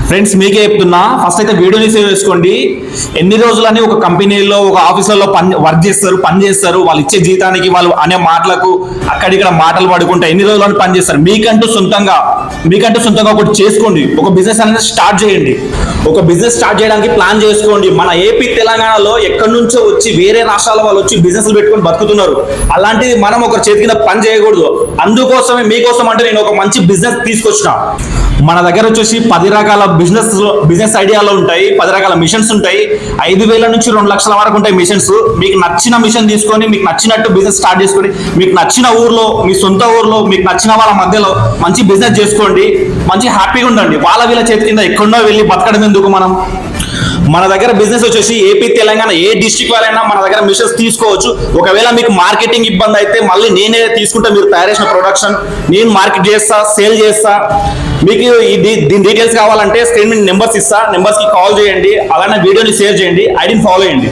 Friends మీకే చెప్తున్నా, first అయితే వీడియోని సేవ్ చేసుకోండి. ఎన్ని రోజులని ఒక కంపెనీలో ఒక ఆఫీసులలో వర్క్ చేస్తారు, పని చేస్తారు, వాళ్ళు ఇచ్చే జీతానికి వాళ్ళు అనే మాటలకు అక్కడిక్కడ మాటలు పడుకుంటే ఎన్ని రోజులని పని చేస్తారు. మీకంటూ సొంతంగా ఒకటి చేసుకోండి. ఒక బిజినెస్ అనేది స్టార్ట్ చేయండి. ఒక బిజినెస్ స్టార్ట్ చేయడానికి ప్లాన్ చేసుకోండి. మన ఏపీ తెలంగాణలో ఎక్కడి నుంచో వచ్చి వేరే రాష్ట్రాల వాళ్ళు వచ్చి బిజినెస్లు పెట్టుకొని బతుకుతున్నారు. అలాంటిది మనం ఒక చేతి కింద పని చేయకూడదు. అందుకోసమే మీకోసం అంటే నేను ఒక మంచి బిజినెస్ తీసుకొచ్చిన. మన దగ్గర వచ్చేసి 10 రకాల బిజినెస్ ఐడియాలు ఉంటాయి, 10 రకాల మిషన్స్ ఉంటాయి. 5,000 నుంచి 2 లక్షల వరకు ఉంటాయి మిషన్స్. మీకు నచ్చిన మిషన్ తీసుకొని మీకు నచ్చినట్టు బిజినెస్ స్టార్ట్ చేసుకొని మీకు నచ్చిన ఊర్లో, మీ సొంత ఊర్లో మీకు నచ్చిన వాళ్ళ మధ్యలో మంచి బిజినెస్ చేసుకోండి. మంచి హ్యాపీగా ఉండండి. వాళ్ళ వీళ్ళ చేతి కింద ఎక్కడో వెళ్ళి బతకడం ఎందుకు? మన దగ్గర బిజినెస్ వచ్చేసి ఏపీ తెలంగాణ ఏ డిస్ట్రిక్ట్ వాళ్ళైనా మన దగ్గర మిషన్స్ తీసుకోవచ్చు. ఒకవేళ మీకు మార్కెటింగ్ ఇబ్బంది అయితే మళ్ళీ నేనే తీసుకుంటా. మీరు తయారు చేసిన ప్రొడక్షన్ నేను మార్కెట్ చేస్తా, సేల్ చేస్తా. మీకు దీని డీటెయిల్స్ కావాలంటే స్క్రీన్ మీద నెంబర్స్ ఇస్తా, నెంబర్స్కి కాల్ చేయండి. అలానే వీడియోని షేర్ చేయండి, ఐడిని ఫాలో చేయండి.